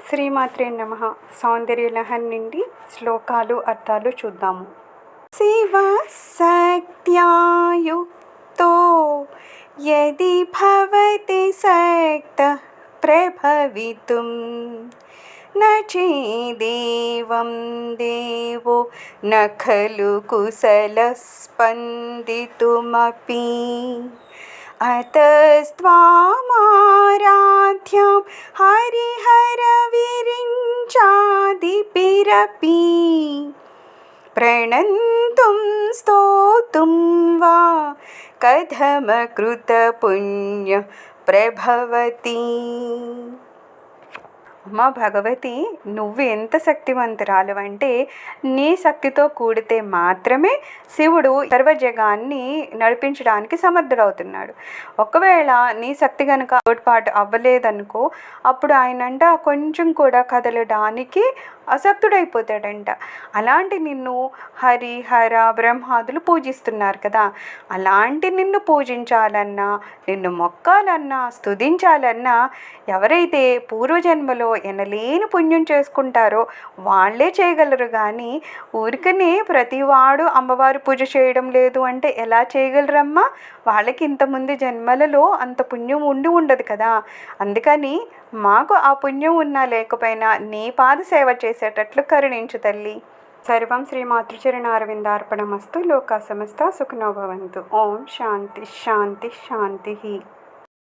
శ్రీమాత్రే నమః. సౌందర్యలహరి నుండి శ్లోకాలు అర్థాలు చూద్దాము. శివశక్త్యా యుక్తో యది భవతి శక్తః ప్రభవితుం న చేదేవం దేవో న ఖలు కుశలః స్పందితుమపి అతస్త్వామారాధ్యాం హరిహరవిరించాదిభిరపి ప్రణంతుం స్తోతుం వా కథమకృతపుణ్య ప్రభవతి. అమ్మ భగవతి, నువ్వు ఎంత శక్తివంతురాలు అంటే నీ శక్తితో కూడితే మాత్రమే శివుడు సర్వజగాన్ని నడిపించడానికి సమర్థుడవుతున్నాడు. ఒకవేళ నీ శక్తి కనుక తోడ్పాటు అవ్వలేదనుకో, అప్పుడు ఆయనంట కొంచెం కూడా కదలడానికి అసక్తుడైపోతాడంట. అలాంటి నిన్ను హరి హర బ్రహ్మాదులు పూజిస్తున్నారు కదా, అలాంటి నిన్ను పూజించాలన్నా, నిన్ను మొక్కాలన్నా, స్తుతించాలన్నా ఎవరైతే పూర్వజన్మలో ఎనలేని పుణ్యం చేసుకుంటారో వాళ్ళే చేయగలరు. కానీ ఊరికనే ప్రతివాడు అమ్మవారు పూజ చేయడం లేదు అంటే ఎలా చేయగలరమ్మా? వాళ్ళకి ఇంతకుముందు జన్మలలో అంత పుణ్యం ఉండదు కదా. అందుకని మాకు ఆ పుణ్యం ఉన్నా లేకపోయినా నీ పాద సేవ చేసేటట్లు కరుణించు తల్లి. సర్వం శ్రీమాతృచరణారవిందార్పణమస్తు. లోకా సమస్త సుఖినో భవంతు. ఓం శాంతి శాంతి శాంతి.